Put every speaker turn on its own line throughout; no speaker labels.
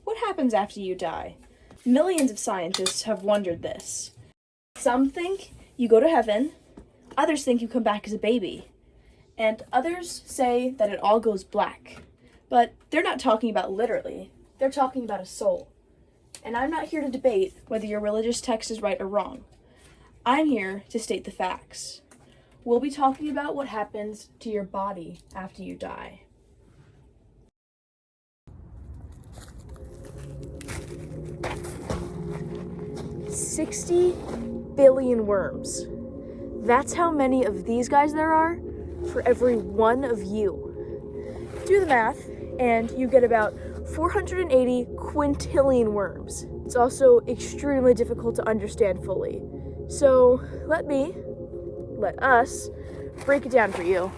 What happens after you die? Millions of scientists have wondered this. Some think you go to heaven, others think you come back as a baby, and others say that it all goes black. But they're not talking about literally, they're talking about a soul. And I'm not here to debate whether your religious text is right or wrong. I'm here to state the facts. We'll be talking about what happens to your body after you die. $60 billion worms. That's how many of these guys there are for every one of you. Do the math, and you get about 480 quintillion worms. It's also extremely difficult to understand fully. So let us break it down for you.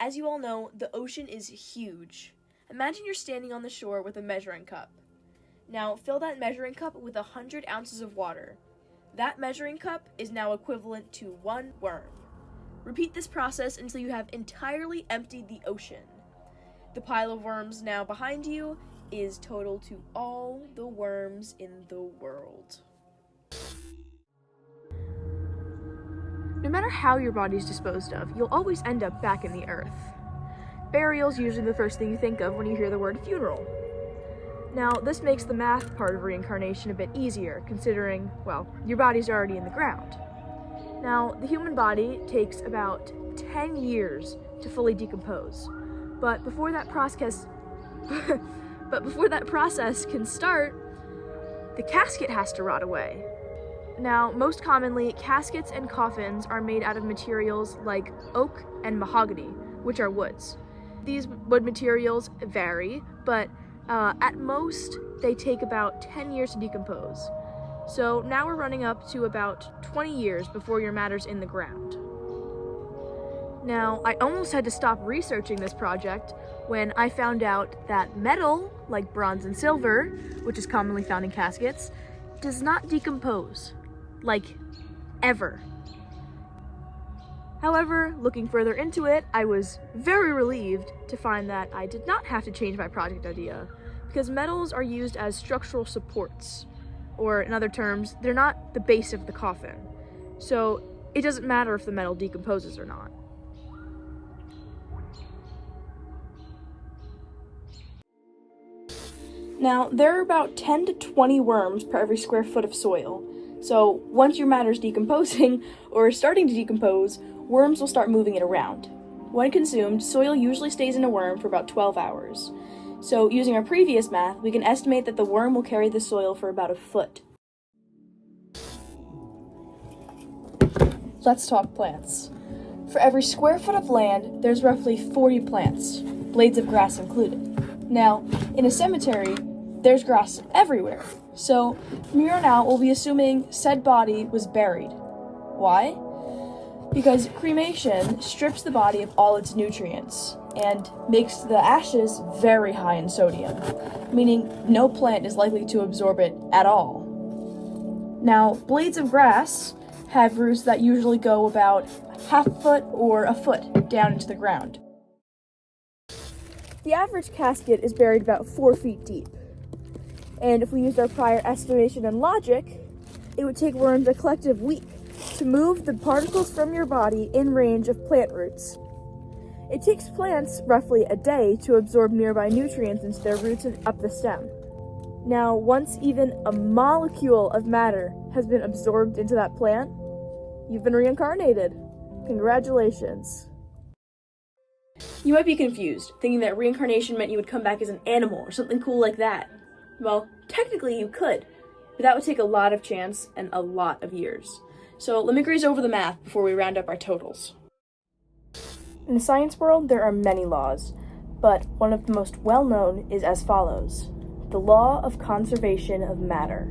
As you all know, the ocean is huge. Imagine you're standing on the shore with a measuring cup. Now fill that measuring cup with 100 ounces of water. That measuring cup is now equivalent to 1 worm. Repeat this process until you have entirely emptied the ocean. The pile of worms now behind you is total to all the worms in the world. No matter how your body's disposed of, you'll always end up back in the earth. Burial's usually the first thing you think of when you hear the word funeral. Now, this makes the math part of reincarnation a bit easier, considering, well, your body's already in the ground. Now, the human body takes about 10 years to fully decompose, but before that process can start, the casket has to rot away. Now, most commonly, caskets and coffins are made out of materials like oak and mahogany, which are woods. These wood materials vary, but at most, they take about 10 years to decompose. So now we're running up to about 20 years before your matter's in the ground. Now, I almost had to stop researching this project when I found out that metal, like bronze and silver, which is commonly found in caskets, does not decompose. Like, ever. However, looking further into it, I was very relieved to find that I did not have to change my project idea, because metals are used as structural supports, or in other terms, they're not the base of the coffin. So it doesn't matter if the metal decomposes or not. Now, there are about 10 to 20 worms per every square foot of soil. So once your matter's decomposing, or starting to decompose, worms will start moving it around. When consumed, soil usually stays in a worm for about 12 hours. So using our previous math, we can estimate that the worm will carry the soil for about a foot. Let's talk plants. For every square foot of land, there's roughly 40 plants, blades of grass included. Now, in a cemetery, there's grass everywhere, So, from here on out, we'll be assuming said body was buried. Why? Because cremation strips the body of all its nutrients and makes the ashes very high in sodium, meaning no plant is likely to absorb it at all. Now, blades of grass have roots that usually go about half a foot or a foot down into the ground. The average casket is buried about 4 feet deep. And if we used our prior estimation and logic, it would take worms a collective week to move the particles from your body in range of plant roots. It takes plants roughly a day to absorb nearby nutrients into their roots and up the stem. Now, once even a molecule of matter has been absorbed into that plant, you've been reincarnated. Congratulations. You might be confused, thinking that reincarnation meant you would come back as an animal or something cool like that. Well, technically you could, but that would take a lot of chance and a lot of years. So let me graze over the math before we round up our totals. In the science world, there are many laws, but one of the most well-known is as follows: the law of conservation of matter.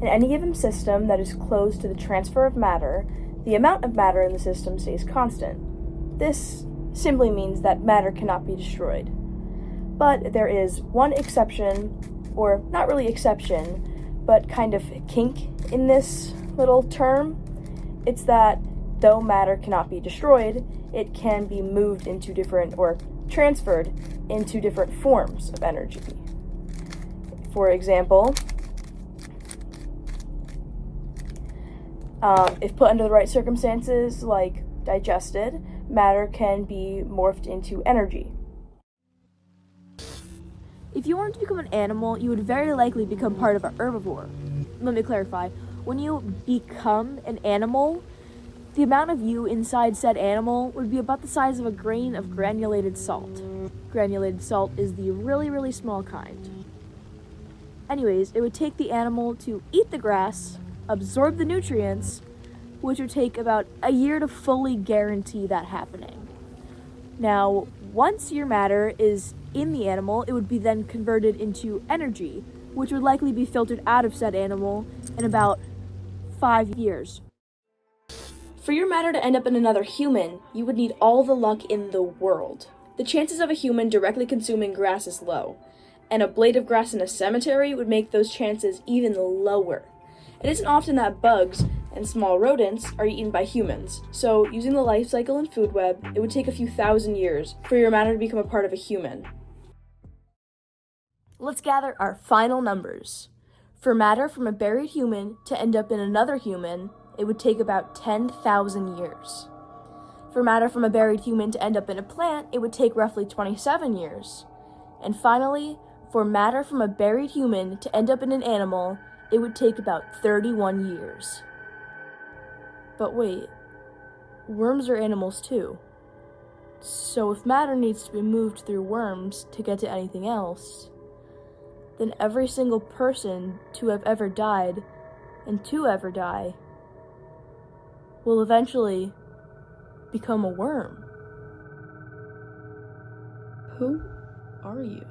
In any given system that is closed to the transfer of matter, the amount of matter in the system stays constant. This simply means that matter cannot be destroyed. But there is one exception, or not really exception, but kind of kink in this little term. It's that though matter cannot be destroyed, it can be moved into different, or transferred into different forms of energy. For example, if put under the right circumstances, like digested, matter can be morphed into energy. If you wanted to become an animal, you would very likely become part of a herbivore. Let me clarify. When you become an animal, the amount of you inside said animal would be about the size of a grain of granulated salt. Granulated salt is the really, really small kind. Anyways, it would take the animal to eat the grass, absorb the nutrients, which would take about a year to fully guarantee that happening. Now, once your matter is in the animal, it would be then converted into energy, which would likely be filtered out of said animal in about 5 years. For your matter to end up in another human, you would need all the luck in the world. The chances of a human directly consuming grass is low, and a blade of grass in a cemetery would make those chances even lower. It isn't often that bugs and small rodents are eaten by humans, so using the life cycle and food web, it would take a few thousand years for your matter to become a part of a human. Let's gather our final numbers. For matter from a buried human to end up in another human, it would take about 10,000 years. For matter from a buried human to end up in a plant, it would take roughly 27 years. And finally, for matter from a buried human to end up in an animal, it would take about 31 years. But wait, worms are animals too. So if matter needs to be moved through worms to get to anything else, then every single person to have ever died and to ever die will eventually become a worm. Who are you?